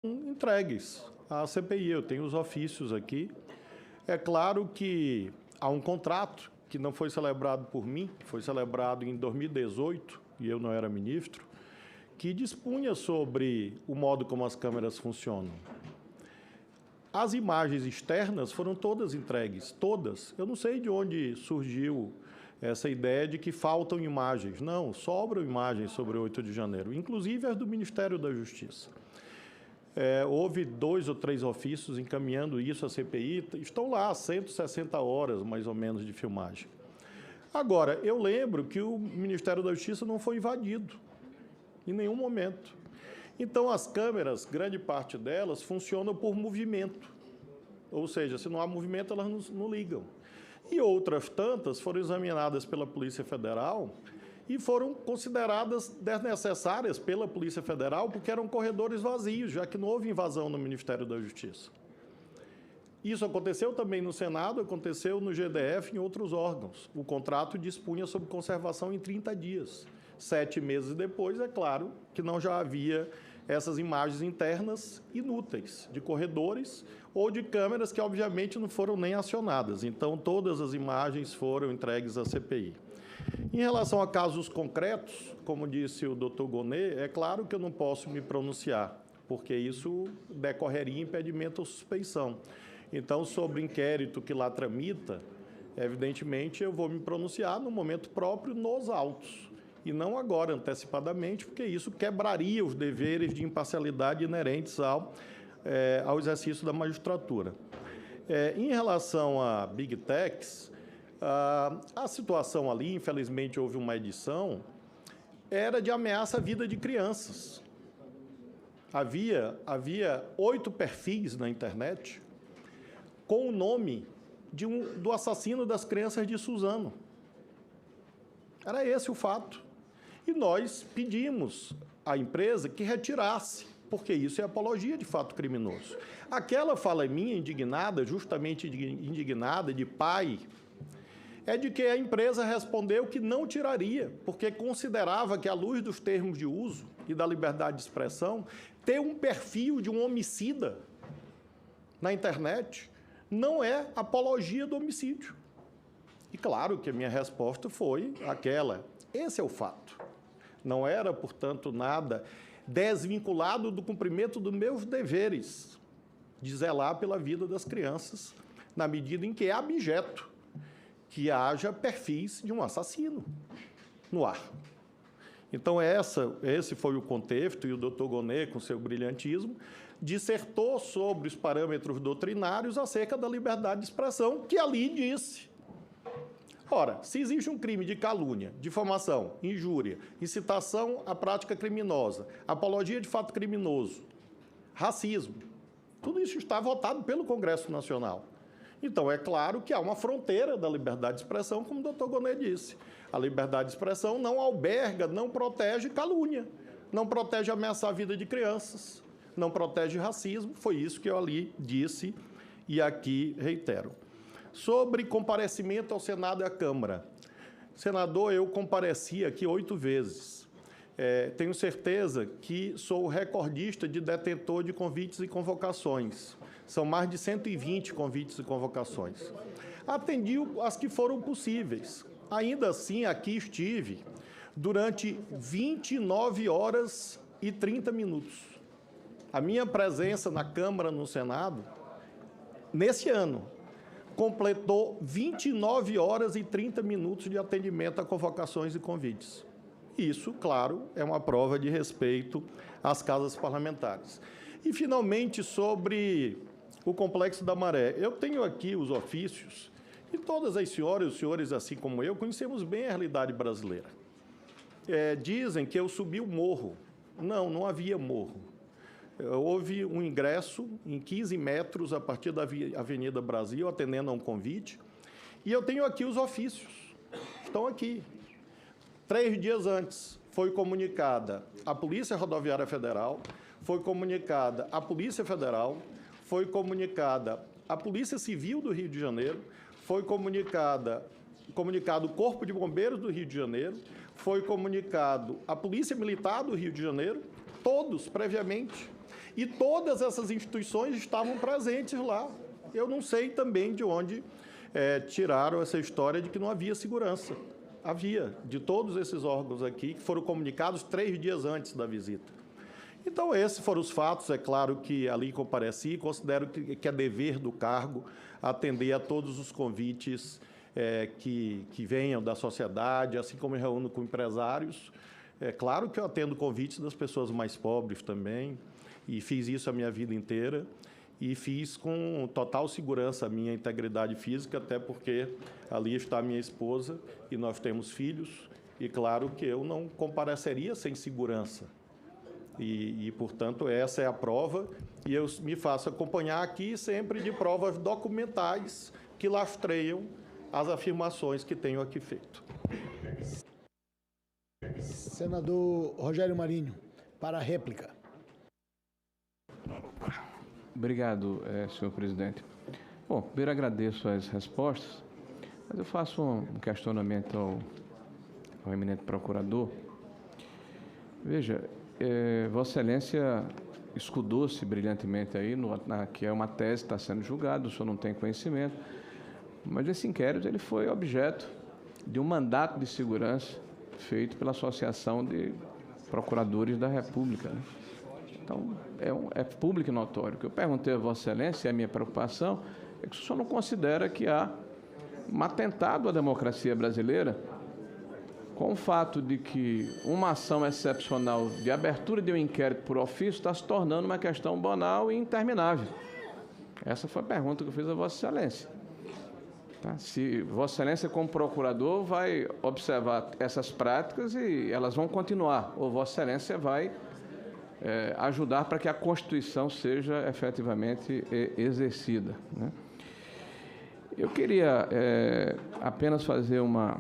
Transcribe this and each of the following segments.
entregues à CPI. Eu tenho os ofícios aqui. É claro que há um contrato que não foi celebrado por mim, foi celebrado em 2018, e eu não era ministro, que dispunha sobre o modo como as câmeras funcionam. As imagens externas foram todas entregues, todas. Eu não sei de onde surgiu essa ideia de que faltam imagens. Não, sobram imagens sobre o 8 de janeiro, inclusive as do Ministério da Justiça. Houve 2 ou 3 ofícios encaminhando isso à CPI, estão lá 160 horas, mais ou menos, de filmagem. Agora, eu lembro que o Ministério da Justiça não foi invadido, em nenhum momento. Então, as câmeras, grande parte delas, funcionam por movimento. Ou seja, se não há movimento, elas não ligam. E outras tantas foram examinadas pela Polícia Federal e foram consideradas desnecessárias pela Polícia Federal porque eram corredores vazios, já que não houve invasão no Ministério da Justiça. Isso aconteceu também no Senado, aconteceu no GDF e em outros órgãos. O contrato dispunha sobre conservação em 30 dias. 7 meses depois, é claro que não já havia essas imagens internas inúteis, de corredores ou de câmeras que, obviamente, não foram nem acionadas. Então, todas as imagens foram entregues à CPI. Em relação a casos concretos, como disse o doutor Gonê, é claro que eu não posso me pronunciar, porque isso decorreria impedimento ou suspeição. Então, sobre o inquérito que lá tramita, evidentemente, eu vou me pronunciar no momento próprio nos autos, e não agora, antecipadamente, porque isso quebraria os deveres de imparcialidade inerentes ao exercício da magistratura. Em relação a Big Techs, a situação ali, infelizmente, houve uma edição, era de ameaça à vida de crianças. Havia 8 perfis na internet com o nome do assassino das crianças de Suzano. Era esse o fato. E nós pedimos à empresa que retirasse, porque isso é apologia de fato criminoso. Aquela fala minha indignada, justamente indignada, de pai, é de que a empresa respondeu que não tiraria, porque considerava que, à luz dos termos de uso e da liberdade de expressão, ter um perfil de um homicida na internet não é apologia do homicídio. E claro que a minha resposta foi aquela: esse é o fato. Não era, portanto, nada desvinculado do cumprimento dos meus deveres de zelar pela vida das crianças, na medida em que é abjeto que haja perfis de um assassino no ar. Então, esse foi o contexto, e o doutor Gonê, com seu brilhantismo, dissertou sobre os parâmetros doutrinários acerca da liberdade de expressão, que ali disse. Ora, se existe um crime de calúnia, difamação, injúria, incitação à prática criminosa, apologia de fato criminoso, racismo, tudo isso está votado pelo Congresso Nacional. Então, é claro que há uma fronteira da liberdade de expressão, como o doutor Gonê disse. A liberdade de expressão não alberga, não protege calúnia, não protege ameaçar a vida de crianças, não protege racismo. Foi isso que eu ali disse e aqui reitero. Sobre comparecimento ao Senado e à Câmara. Senador, eu compareci aqui 8 vezes. Tenho certeza que sou o recordista de detentor de convites e convocações. São mais de 120 convites e convocações. Atendi as que foram possíveis. Ainda assim, aqui estive durante 29 horas e 30 minutos. A minha presença na Câmara, no Senado, nesse ano, completou 29 horas e 30 minutos de atendimento a convocações e convites. Isso, claro, é uma prova de respeito às casas parlamentares. E, finalmente, sobre o Complexo da Maré. Eu tenho aqui os ofícios e todas as senhoras e os senhores, assim como eu, conhecemos bem a realidade brasileira. Dizem que eu subi o morro. Não, não havia morro. Houve um ingresso em 15 metros a partir da Avenida Brasil, atendendo a um convite. E eu tenho aqui os ofícios. Estão aqui. 3 dias antes, foi comunicada a Polícia Rodoviária Federal, foi comunicada a Polícia Federal, foi comunicada a Polícia Civil do Rio de Janeiro, foi comunicado o Corpo de Bombeiros do Rio de Janeiro, foi comunicado a Polícia Militar do Rio de Janeiro, todos previamente. E todas essas instituições estavam presentes lá. Eu não sei também de onde tiraram essa história de que não havia segurança. Havia, de todos esses órgãos aqui, que foram comunicados 3 dias antes da visita. Então, esses foram os fatos. É claro que ali compareci e considero que é dever do cargo atender a todos os convites que venham da sociedade, assim como eu reúno com empresários. É claro que eu atendo convites das pessoas mais pobres também, e fiz isso a minha vida inteira, e fiz com total segurança a minha integridade física, até porque ali está a minha esposa e nós temos filhos, e claro que eu não compareceria sem segurança. E, portanto, essa é a prova, e eu me faço acompanhar aqui sempre de provas documentais que lastreiam as afirmações que tenho aqui feito. Senador Rogério Marinho, para a réplica. Obrigado, senhor presidente. Bom, primeiro agradeço as respostas, mas eu faço um questionamento ao eminente procurador. Veja, Vossa Excelência escudou-se brilhantemente aí, que é uma tese que está sendo julgada, o senhor não tem conhecimento, mas esse inquérito ele foi objeto de um mandato de segurança feito pela Associação de Procuradores da República, né? Então, é público e notório. O que eu perguntei a Vossa Excelência, e a minha preocupação, é que o senhor não considera que há um atentado à democracia brasileira com o fato de que uma ação excepcional de abertura de um inquérito por ofício está se tornando uma questão banal e interminável. Essa foi a pergunta que eu fiz a Vossa Excelência. Tá? Se Vossa Excelência, como procurador, vai observar essas práticas e elas vão continuar, ou Vossa Excelência vai ajudar para que a Constituição seja efetivamente exercida, né? Eu queria apenas fazer uma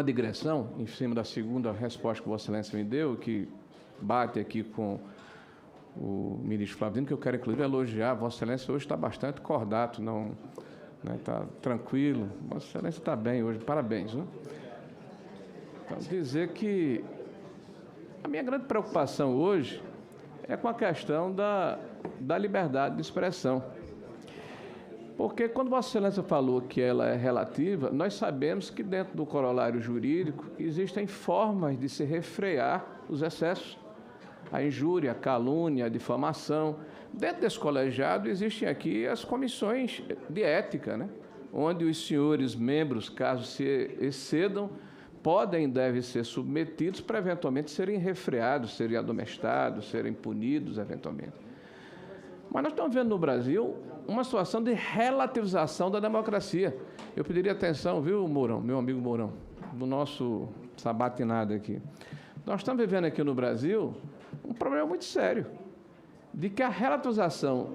digressão em cima da segunda resposta que Vossa Excelência me deu, que bate aqui com o ministro Flávio Dino, que eu quero, inclusive, elogiar. Vossa Excelência hoje está bastante cordato, não, né, está tranquilo. Vossa Excelência está bem hoje, parabéns, né? Então, dizer que a minha grande preocupação hoje é com a questão da liberdade de expressão. Porque quando Vossa Excelência falou que ela é relativa, nós sabemos que dentro do corolário jurídico existem formas de se refrear os excessos, a injúria, a calúnia, a difamação. Dentro desse colegiado existem aqui as comissões de ética, né? Onde os senhores membros, caso se excedam, podem e devem ser submetidos para eventualmente serem refreados, serem admoestados, serem punidos eventualmente. Mas nós estamos vendo no Brasil uma situação de relativização da democracia. Eu pediria atenção, viu, Mourão, meu amigo Mourão, do nosso sabatinado aqui. Nós estamos vivendo aqui no Brasil um problema muito sério, de que a relativização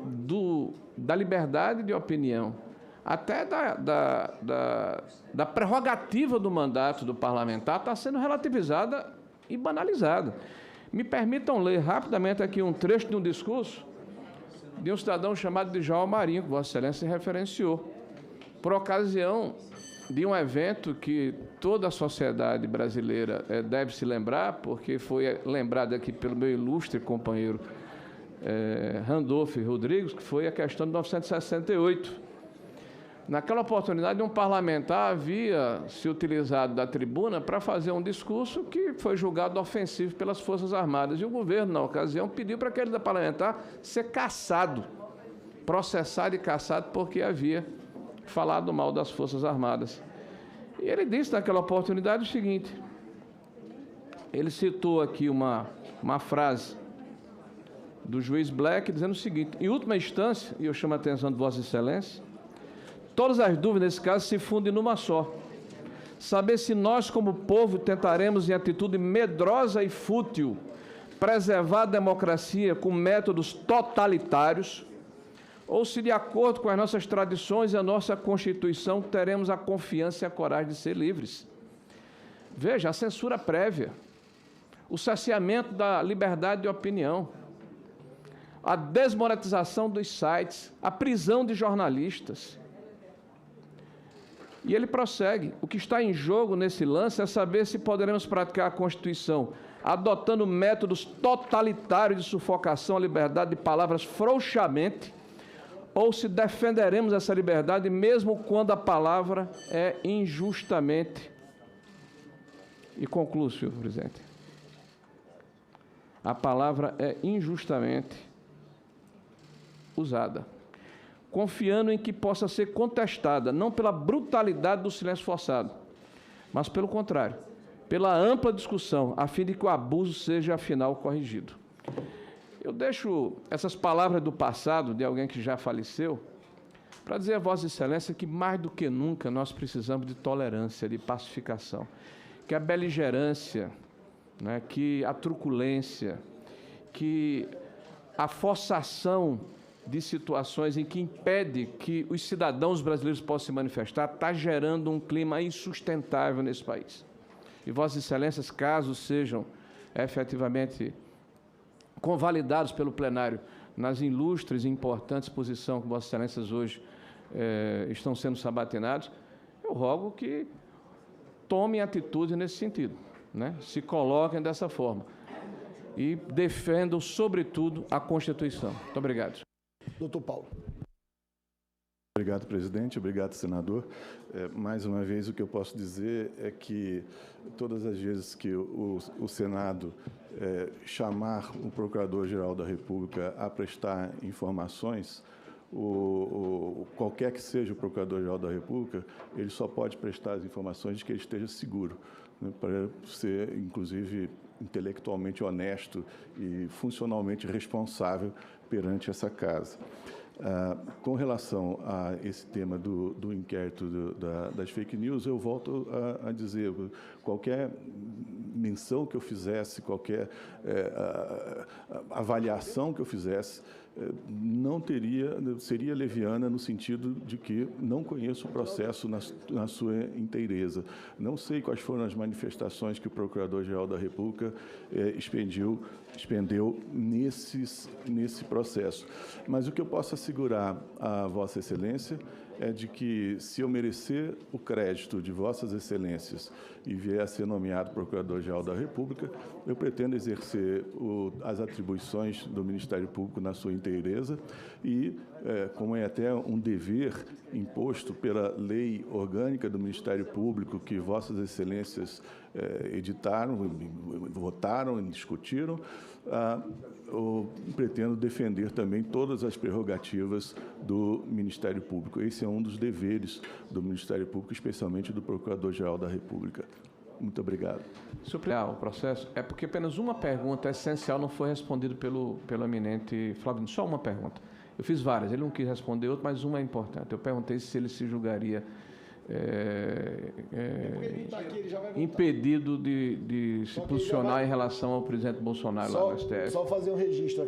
da liberdade de opinião, até da prerrogativa do mandato do parlamentar, está sendo relativizada e banalizada. Me permitam ler rapidamente aqui um trecho de um discurso de um cidadão chamado Djalma Marinho, que Vossa Excelência referenciou, por ocasião de um evento que toda a sociedade brasileira deve se lembrar, porque foi lembrado aqui pelo meu ilustre companheiro Randolph Rodrigues, que foi a questão de 1968. Naquela oportunidade, um parlamentar havia se utilizado da tribuna para fazer um discurso que foi julgado ofensivo pelas Forças Armadas. E o governo, na ocasião, pediu para aquele parlamentar ser cassado, processado e cassado, porque havia falado mal das Forças Armadas. E ele disse naquela oportunidade o seguinte, ele citou aqui uma frase do juiz Black, dizendo o seguinte: em última instância, e eu chamo a atenção de Vossa Excelência, todas as dúvidas, nesse caso, se fundem numa só. Saber se nós, como povo, tentaremos, em atitude medrosa e fútil, preservar a democracia com métodos totalitários, ou se, de acordo com as nossas tradições e a nossa Constituição, teremos a confiança e a coragem de ser livres. Veja, a censura prévia, o cerceamento da liberdade de opinião, a desmonetização dos sites, a prisão de jornalistas. E ele prossegue: o que está em jogo nesse lance é saber se poderemos praticar a Constituição adotando métodos totalitários de sufocação à liberdade de palavras frouxamente, ou se defenderemos essa liberdade mesmo quando a palavra é injustamente. E concluo, senhor presidente. A palavra é injustamente usada, confiando em que possa ser contestada, não pela brutalidade do silêncio forçado, mas, pelo contrário, pela ampla discussão, a fim de que o abuso seja, afinal, corrigido. Eu deixo essas palavras do passado, de alguém que já faleceu, para dizer a Vossa Excelência que, mais do que nunca, nós precisamos de tolerância, de pacificação, que a beligerância, né, que a truculência, que a forçação de situações em que impede que os cidadãos brasileiros possam se manifestar está gerando um clima insustentável nesse país. E Vossas Excelências, caso sejam efetivamente convalidados pelo plenário nas ilustres e importantes posições que Vossas Excelências hoje estão sendo sabatinados, eu rogo que tomem atitude nesse sentido, né? Se coloquem dessa forma e defendam, sobretudo, a Constituição. Muito obrigado. Doutor Paulo. Obrigado, presidente. Obrigado, senador. Mais uma vez, o que eu posso dizer é que todas as vezes que o Senado chamar o Procurador-Geral da República a prestar informações, qualquer que seja o Procurador-Geral da República, ele só pode prestar as informações de que ele esteja seguro, né, para ser, inclusive, intelectualmente honesto e funcionalmente responsável perante essa casa. Com relação a esse tema do inquérito das fake news, eu volto a dizer, qualquer menção que eu fizesse, qualquer avaliação que eu fizesse, seria leviana no sentido de que não conheço o processo na sua inteireza. Não sei quais foram as manifestações que o Procurador-Geral da República expendeu nesse processo. Mas o que eu posso assegurar a Vossa Excelência é de que, se eu merecer o crédito de Vossas Excelências e vier a ser nomeado Procurador-Geral da República, eu pretendo exercer as atribuições do Ministério Público na sua inteireza e, como é até um dever imposto pela lei orgânica do Ministério Público, que Vossas Excelências editaram, votaram e discutiram, eu pretendo defender também todas as prerrogativas do Ministério Público. Esse é um dos deveres do Ministério Público, especialmente do Procurador-Geral da República. Muito obrigado. O processo é porque apenas uma pergunta essencial não foi respondida pelo eminente Flávio. Só uma pergunta. Eu fiz várias, ele não quis responder outra, mas uma é importante. Eu perguntei se ele se julgaria impedido de se posicionar em relação ao presidente Bolsonaro lá no STF. Só fazer um registro aqui.